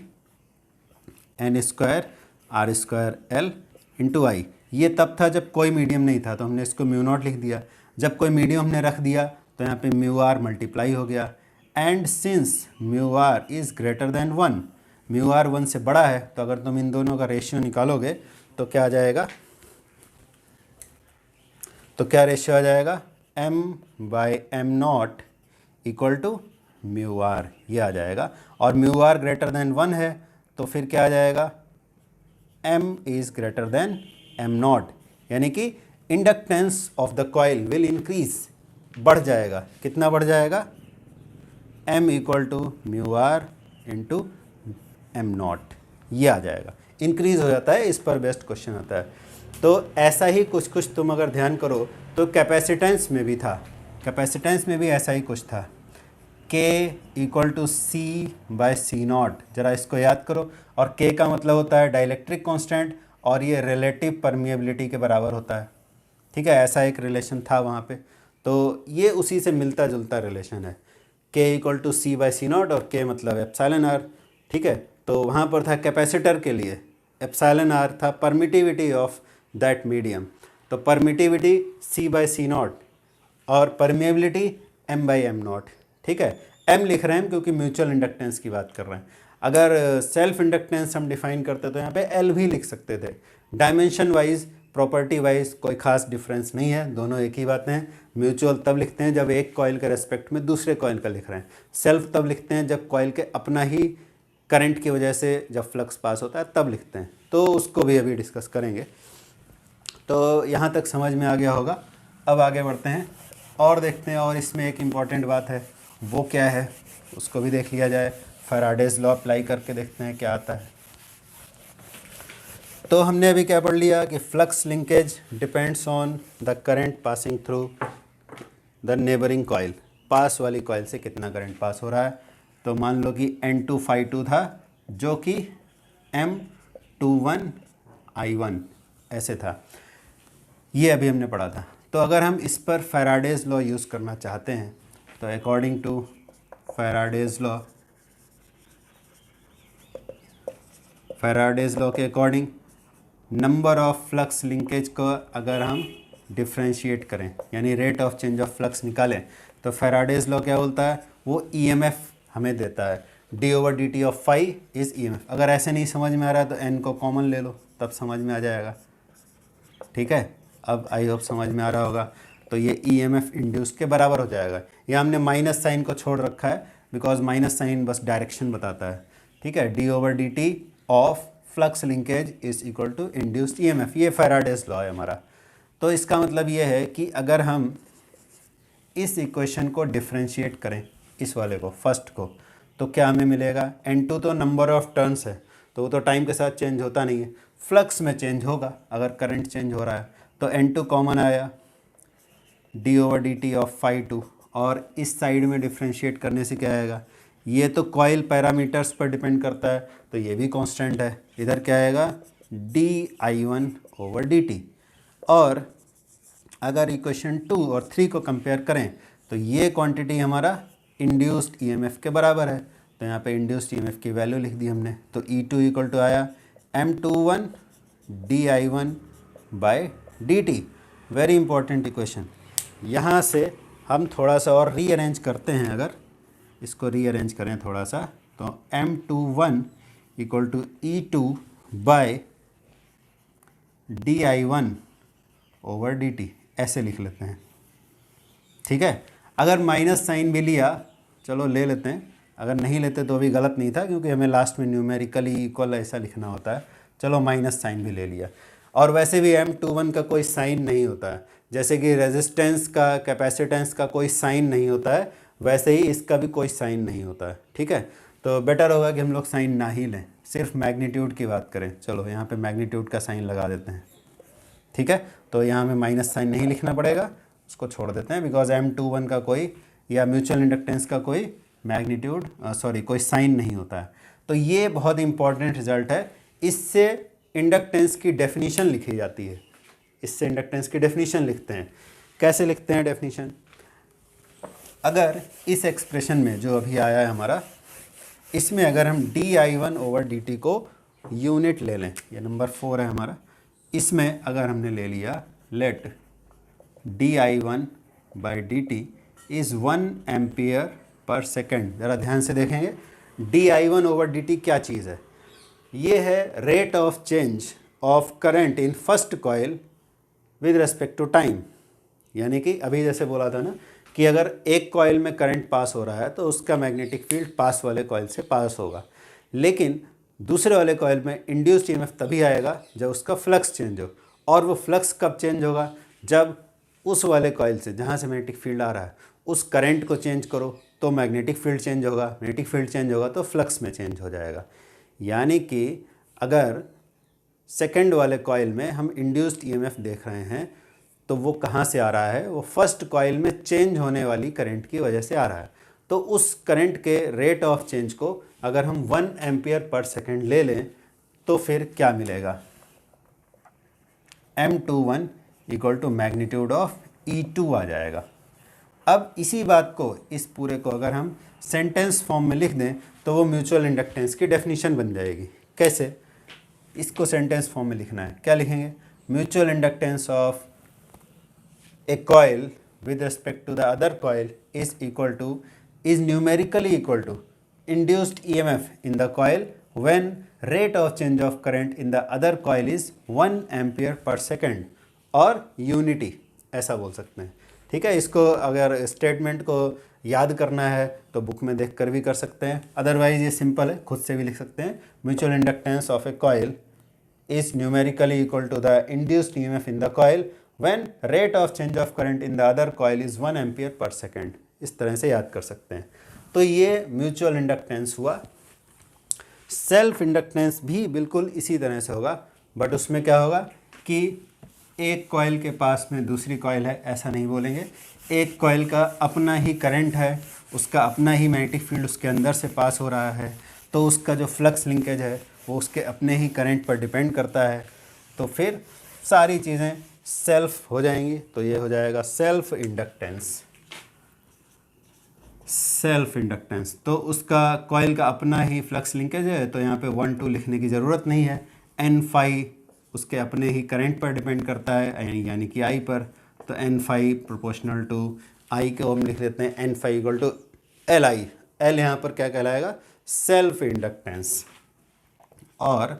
N square R square L into I. ये तब था जब कोई मीडियम नहीं था, तो हमने इसको म्यू नॉट लिख दिया। जब कोई मीडियम हमने रख दिया तो यहाँ पे म्यू आर मल्टीप्लाई हो गया। And since mu R is greater than 1, mu R 1 से बड़ा है, तो अगर तुम इन दोनों का रेशियो निकालोगे तो क्या आ जाएगा? तो क्या रेशियो आ जाएगा? m by M naught equal to mu R, ये आ जाएगा। और म्यू आर ग्रेटर देन 1 है तो फिर क्या आ जाएगा? m is greater than M naught, यानी कि inductance of the coil will increase, बढ़ जाएगा। कितना बढ़ जाएगा? m equal to mu R into M naught, ये आ जाएगा। इंक्रीज हो जाता है, इस पर बेस्ट क्वेश्चन आता है। तो ऐसा ही कुछ कुछ तुम अगर ध्यान करो तो कैपेसिटेंस में भी था, कैपेसिटेंस में भी ऐसा ही कुछ था, k equal to C by C naught. जरा इसको याद करो। और k का मतलब होता है डाइलेक्ट्रिक कांस्टेंट और ये रिलेटिव परमिएबिलिटी के बराबर होता है। ठीक है, ऐसा एक रिलेशन था वहाँ पे, तो ये उसी से मिलता जुलता रिलेशन है। k equal to C by C naught और k मतलब एप्सिलॉन आर। ठीक है, तो वहाँ पर था कैपेसिटर के लिए एप्सिलॉन आर था परमिटिविटी ऑफ दैट मीडियम, तो permittivity C by C naught और permeability m by M naught. ठीक है, m लिख रहे हैं क्योंकि म्यूचुअल इंडक्टेंस की बात कर रहे हैं। अगर सेल्फ इंडक्टेंस हम डिफाइन करते तो यहाँ पे L भी लिख सकते थे। डायमेंशन वाइज, प्रॉपर्टी वाइज कोई खास डिफरेंस नहीं है, दोनों एक ही बातें हैं। म्यूचुअल तब लिखते हैं जब एक कॉइल के रेस्पेक्ट में दूसरे कॉइल का लिख रहे हैं। सेल्फ तब लिखते हैं जब कॉइल के अपना ही करंट की वजह से जब फ्लक्स पास होता है तब लिखते हैं, तो उसको भी अभी डिस्कस करेंगे। तो यहाँ तक समझ में आ गया होगा। अब आगे बढ़ते हैं और देखते हैं, और इसमें एक इम्पॉर्टेंट बात है, वो क्या है उसको भी देख लिया जाए। फैराडेज लॉ अप्लाई करके देखते हैं क्या आता है। तो हमने अभी क्या पढ़ लिया कि flux linkage depends on the current passing through the neighbouring coil. पास वाली कॉइल से कितना करंट पास हो रहा है। तो मान लो कि N2 Φ2 था जो कि M21 I1 ऐसे था, ये अभी हमने पढ़ा था। तो अगर हम इस पर फैराडेज लॉ यूज़ करना चाहते हैं तो अकॉर्डिंग टू फैराडेज लॉ के according number of flux linkage को अगर हम डिफ्रेंशिएट करें यानी rate of change of flux निकालें तो फैराडेज लॉ क्या बोलता है, वो EMF हमें देता है, d/dt of phi is EMF। अगर ऐसे नहीं समझ में आ रहा है तो n को कॉमन ले लो, तब समझ में आ जाएगा। ठीक है, अब आई होप समझ में आ रहा होगा। तो ये EMF इंड्यूस के बराबर हो जाएगा। ये हमने माइनस साइन को छोड़ रखा है बिकॉज माइनस साइन बस डायरेक्शन बताता है। ठीक है, d/dt of flux linkage is equal to induced EMF, ये फैराडेज लॉ है हमारा। तो इसका मतलब ये है कि अगर हम इस इक्वेशन को डिफ्रेंशिएट करें, इस वाले को फर्स्ट को, तो क्या हमें मिलेगा, N2 तो नंबर ऑफ टर्न्स है तो वो तो टाइम के साथ चेंज होता नहीं है, फ्लक्स में चेंज होगा अगर करंट चेंज हो रहा है। तो N2 कॉमन आया, d/dt ऑफ Φ2, और इस साइड में डिफ्रेंशिएट करने से क्या आएगा, ये तो कॉइल पैरामीटर्स पर डिपेंड करता है तो ये भी कांस्टेंट है। इधर क्या आएगा, di1/dt। और अगर इक्वेशन 2 और 3 को कंपेयर करें तो ये क्वांटिटी हमारा इंड्यूस्ड EMF के बराबर है, तो यहाँ पे इंड्यूस्ड EMF की वैल्यू लिख दी हमने। तो E2 इक्वल टू आया M21 di1/dt। Very important equation. यहाँ से हम थोड़ा सा और रीअरेंज करते हैं, अगर इसको रीअरेंज करें थोड़ा सा तो M21 इक्वल टू E2/di1/dt ऐसे लिख लेते हैं। ठीक है, अगर माइनस साइन भी लिया, चलो ले लेते हैं, अगर नहीं लेते तो भी गलत नहीं था क्योंकि हमें लास्ट में न्यूमेरिकली इक्वल ऐसा लिखना होता है। चलो माइनस साइन भी ले लिया। और वैसे भी M21 का कोई साइन नहीं होता है, जैसे कि रेजिस्टेंस का, कैपेसिटेंस का कोई साइन नहीं होता है, वैसे ही इसका भी कोई साइन नहीं होता है। ठीक है, तो बेटर होगा कि हम लोग साइन ना ही लें, सिर्फ मैग्नीट्यूड की बात करें। चलो यहाँ पे मैग्नीट्यूड का साइन लगा देते हैं। ठीक है, तो यहाँ हमें माइनस साइन नहीं लिखना पड़ेगा, उसको छोड़ देते हैं बिकॉज M21 का कोई या म्यूचुअल इंडक्टेंस का कोई मैग्नीट्यूड कोई साइन नहीं होता है। तो ये बहुत इंपॉर्टेंट रिजल्ट है, इससे इंडक्टेंस की डेफिनीशन लिखी जाती है। इससे इंडक्टेंस की डेफिनीशन लिखते हैं। कैसे लिखते हैं डेफिनीशन, अगर इस एक्सप्रेशन में जो अभी आया है हमारा, इसमें अगर हम di1/dt को यूनिट ले लें, ये नंबर 4 है हमारा, इसमें अगर हमने ले लिया late di1/dt is 1 ampere per second. ज़रा ध्यान से देखेंगे, di1/dt क्या चीज़ है, ये है rate of change of current in first coil with respect to time. यानी कि अभी जैसे बोला था ना कि अगर एक कॉइल में करंट पास हो रहा है तो उसका मैग्नेटिक फील्ड पास वाले कॉइल से पास होगा, लेकिन दूसरे वाले कॉइल में इंड्यूस्ड EMF तभी आएगा जब उसका फ्लक्स चेंज हो। और वो फ्लक्स कब चेंज होगा, जब उस वाले कॉइल से जहाँ से मैग्नेटिक फील्ड आ रहा है उस करंट को चेंज करो, तो मैग्नेटिक फील्ड चेंज होगा, मैग्नेटिक फील्ड चेंज होगा तो फ्लक्स में चेंज हो जाएगा। यानी कि अगर सेकंड वाले कॉइल में हम इंड्यूस्ड ईएमएफ देख रहे हैं तो वो कहाँ से आ रहा है, वो फर्स्ट कॉइल में चेंज होने वाली करंट की वजह से आ रहा है। तो उस करंट के रेट ऑफ चेंज को अगर हम 1 एम्पियर पर सेकेंड ले लें तो फिर क्या मिलेगा, M21 equal to magnitude of E2 आ जाएगा। अब इसी बात को, इस पूरे को अगर हम सेंटेंस फॉर्म में लिख दें तो वो म्यूचुअल इंडक्टेंस की डेफिनेशन बन जाएगी। कैसे, इसको सेंटेंस फॉर्म में लिखना है, क्या लिखेंगे, mutual inductance of a coil with respect to the other coil is numerically equal to induced EMF in the coil when rate of change of current in the other coil is 1 ampere per second और unity, ऐसा बोल सकते हैं। ठीक है, इसको अगर statement को याद करना है तो बुक में देख कर भी कर सकते हैं, अदरवाइज ये सिंपल है, खुद से भी लिख सकते हैं। Mutual inductance of a coil is numerically equal to the induced EMF in the coil when rate of change of current in the other coil is 1 ampere per second। इस तरह से याद कर सकते हैं। तो ये म्यूचुअल इंडक्टेंस हुआ। सेल्फ इंडक्टेंस भी बिल्कुल इसी तरह से होगा, बट उसमें क्या होगा कि एक कॉइल के पास में दूसरी कॉइल है, ऐसा नहीं बोलेंगे। एक कॉइल का अपना ही करंट है, उसका अपना ही मैग्नेटिक फील्ड उसके अंदर से पास हो रहा है, तो उसका जो फ्लक्स लिंकेज है वो उसके अपने ही करंट पर डिपेंड करता है। तो फिर सारी चीज़ें सेल्फ हो जाएंगी, तो ये हो जाएगा सेल्फ इंडक्टेंस। सेल्फ इंडक्टेंस तो उसका कॉइल का अपना ही फ्लक्स लिंकेज है, तो यहाँ पे 1 2 लिखने की ज़रूरत नहीं है। एन फाई उसके अपने ही करंट पर डिपेंड करता है, यानी कि आई पर, तो N phi proportional to I को हम लिख देते हैं N phi equal to L I. L यहाँ पर क्या कहलाएगा, सेल्फ इंडक्टेंस, और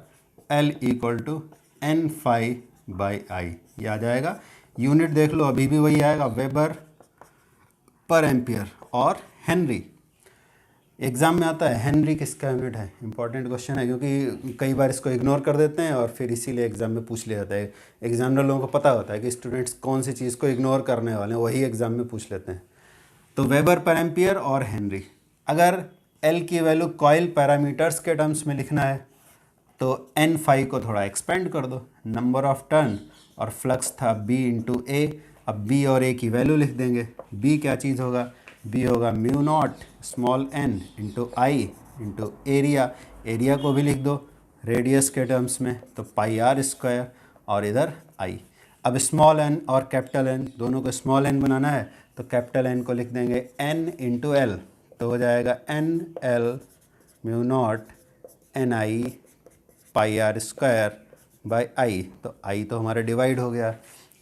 L equal to N phi by I, ये आ जाएगा। यूनिट देख लो अभी भी वही आएगा, वेबर पर एम्पियर और हेनरी। एग्ज़ाम में आता है हेनरी किसका यूनिट है, इंपॉर्टेंट क्वेश्चन है, क्योंकि कई बार इसको इग्नोर कर देते हैं और फिर इसीलिए एग्ज़ाम में पूछ लिया जाता है। एग्जामिनर लोगों को पता होता है कि स्टूडेंट्स कौन सी चीज़ को इग्नोर करने वाले हैं, वही एग्ज़ाम में पूछ लेते हैं। तो वेबर पर एम्पियर और हेनरी। अगर L की वैल्यू कॉइल पैरामीटर्स के टर्म्स में लिखना है तो एन फाई को थोड़ा एक्सपेंड कर दो, नंबर ऑफ टर्न, और फ्लक्स था B इंटू ए। अब B और A की वैल्यू लिख देंगे। B क्या चीज़ होगा, B होगा mu naught small n into I into area. Area को भी लिख दो रेडियस के टर्म्स में, तो पाई आर स्क्वायर, और इधर I। अब स्मॉल n और कैपिटल N दोनों को स्मॉल n बनाना है, तो कैपिटल N को लिख देंगे n इंटू एल, तो हो जाएगा N L mu naught N I pi R square by I. तो आई तो हमारा डिवाइड हो गया,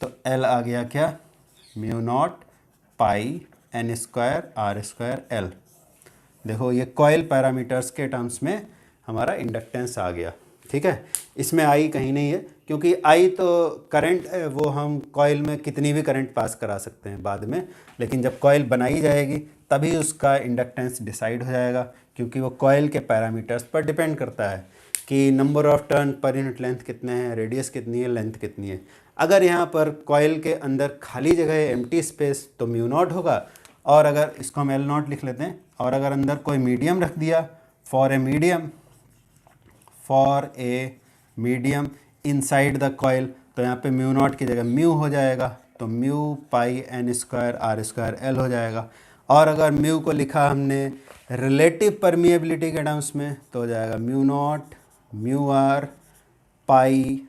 तो एल आ गया क्या, mu naught pi N square R square L. देखो ये कॉइल पैरामीटर्स के टर्म्स में हमारा इंडक्टेंस आ गया। ठीक है, इसमें आई कहीं नहीं है, क्योंकि आई तो करंट है, वो हम कॉइल में कितनी भी करंट पास करा सकते हैं बाद में, लेकिन जब कॉइल बनाई जाएगी तभी उसका इंडक्टेंस डिसाइड हो जाएगा, क्योंकि वो कॉइल के पैरामीटर्स पर डिपेंड करता है कि number of turn per unit length कितने हैं, रेडियस कितनी है, लेंथ कितनी है। अगर यहाँ पर कॉइल के अंदर खाली जगह है, एम्प्टी स्पेस, तो म्यू नॉट होगा, और अगर इसको हम एल नॉट लिख लेते हैं, और अगर अंदर कोई मीडियम रख दिया, for a medium inside the coil, तो यहाँ पे म्यू नॉट की जगह म्यू हो जाएगा, तो mu pi N square R square L हो जाएगा। और अगर म्यू को लिखा हमने रिलेटिव परमिएबिलिटी के टर्म्स में, तो हो जाएगा mu naught mu R pi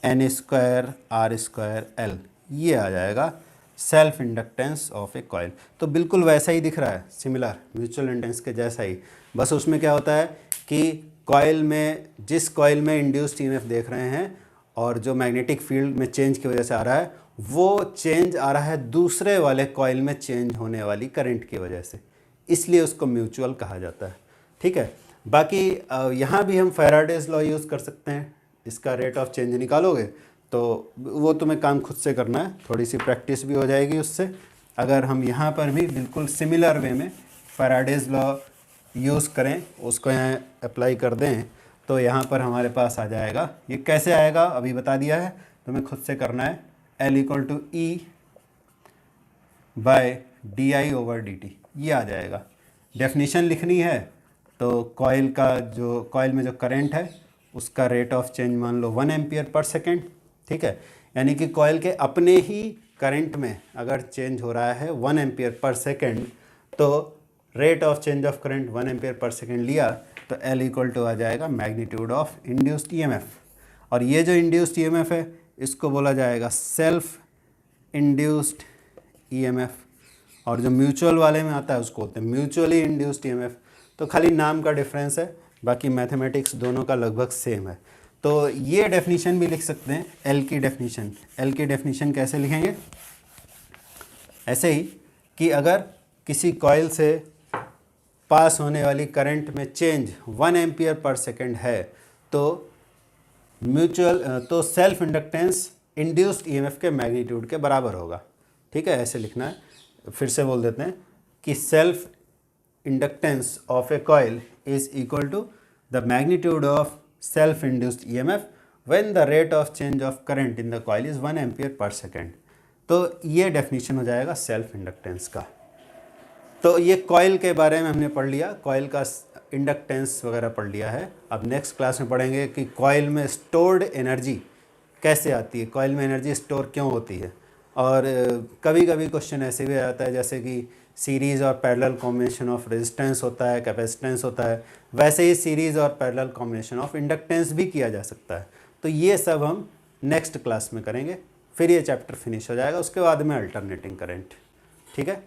N square R square L, ये आ जाएगा self inductance of a coil. तो बिल्कुल वैसा ही दिख रहा है, सिमिलर म्यूचुअल इंडक्टेंस के जैसा ही, बस उसमें क्या होता है कि कॉइल में, जिस कॉइल में इंड्यूस्ड ईएमएफ देख रहे हैं और जो मैग्नेटिक फील्ड में चेंज की वजह से आ रहा है, वो चेंज आ रहा है दूसरे वाले कॉइल में चेंज होने वाली करंट की वजह से, इसलिए उसको म्यूचुअल कहा जाता है। ठीक है, बाकी यहाँ भी हम फैराडेज लॉ यूज़ कर सकते हैं। इसका रेट ऑफ चेंज निकालोगे तो वो तुम्हें काम खुद से करना है, थोड़ी सी प्रैक्टिस भी हो जाएगी उससे। अगर हम यहाँ पर भी बिल्कुल सिमिलर वे में फैराडेज लॉ यूज़ करें, उसको यहाँ अप्लाई कर दें, तो यहाँ पर हमारे पास आ जाएगा। ये कैसे आएगा अभी बता दिया है, तुम्हें खुद से करना है। L equal to E by di/dt, ये आ जाएगा। डेफिनेशन लिखनी है तो कॉइल में जो करंट है उसका रेट ऑफ चेंज मान लो 1 एम्पियर पर सेकेंड, ठीक है। यानी कि कॉइल के अपने ही करंट में अगर चेंज हो रहा है 1 एम्पियर पर सेकेंड, तो rate of change of current 1 ampere per second लिया तो L इक्वल टू आ जाएगा मैग्नीट्यूड ऑफ इंड्यूस्ड ईएमएफ। और ये जो इंड्यूस्ड ईएमएफ है इसको बोला जाएगा सेल्फ इंड्यूस्ड ईएमएफ, और जो म्यूचुअल वाले में आता है उसको बोलते हैं म्यूचुअली इंड्यूस्ड ईएमएफ। तो खाली नाम का डिफरेंस है, बाकी मैथमेटिक्स दोनों का लगभग सेम है। तो ये डेफिनेशन भी लिख सकते हैं, एल की डेफिनेशन कैसे लिखेंगे, ऐसे ही कि अगर किसी कॉइल से पास होने वाली करंट में चेंज 1 एम्पियर पर सेकेंड है तो तो सेल्फ इंडक्टेंस इंड्यूस्ड ईएमएफ के मैग्नीट्यूड के बराबर होगा, ठीक है। ऐसे लिखना है, फिर से बोल देते हैं कि self inductance of a coil is equal to the magnitude of self induced EMF when the rate of change of current in the coil is 1 ampere per second. तो ये डेफिनेशन हो जाएगा सेल्फ इंडक्टेंस का। तो ये coil के बारे में हमने पढ़ लिया, कॉइल का इंडक्टेंस वगैरह पढ़ लिया है। अब नेक्स्ट क्लास में पढ़ेंगे कि कॉइल में स्टोर्ड एनर्जी कैसे आती है, कॉइल में एनर्जी स्टोर क्यों होती है। और कभी कभी क्वेश्चन ऐसे भी आता है जैसे कि सीरीज़ और पैरेलल कॉम्बिनेशन ऑफ रेजिस्टेंस होता है, कैपेसिटेंस होता है, वैसे ही सीरीज़ और पैरेलल कॉम्बिनेशन ऑफ इंडक्टेंस भी किया जा सकता है। तो ये सब हम नेक्स्ट क्लास में करेंगे, फिर ये चैप्टर फिनिश हो जाएगा, उसके बाद में अल्टरनेटिंग करंट, ठीक है।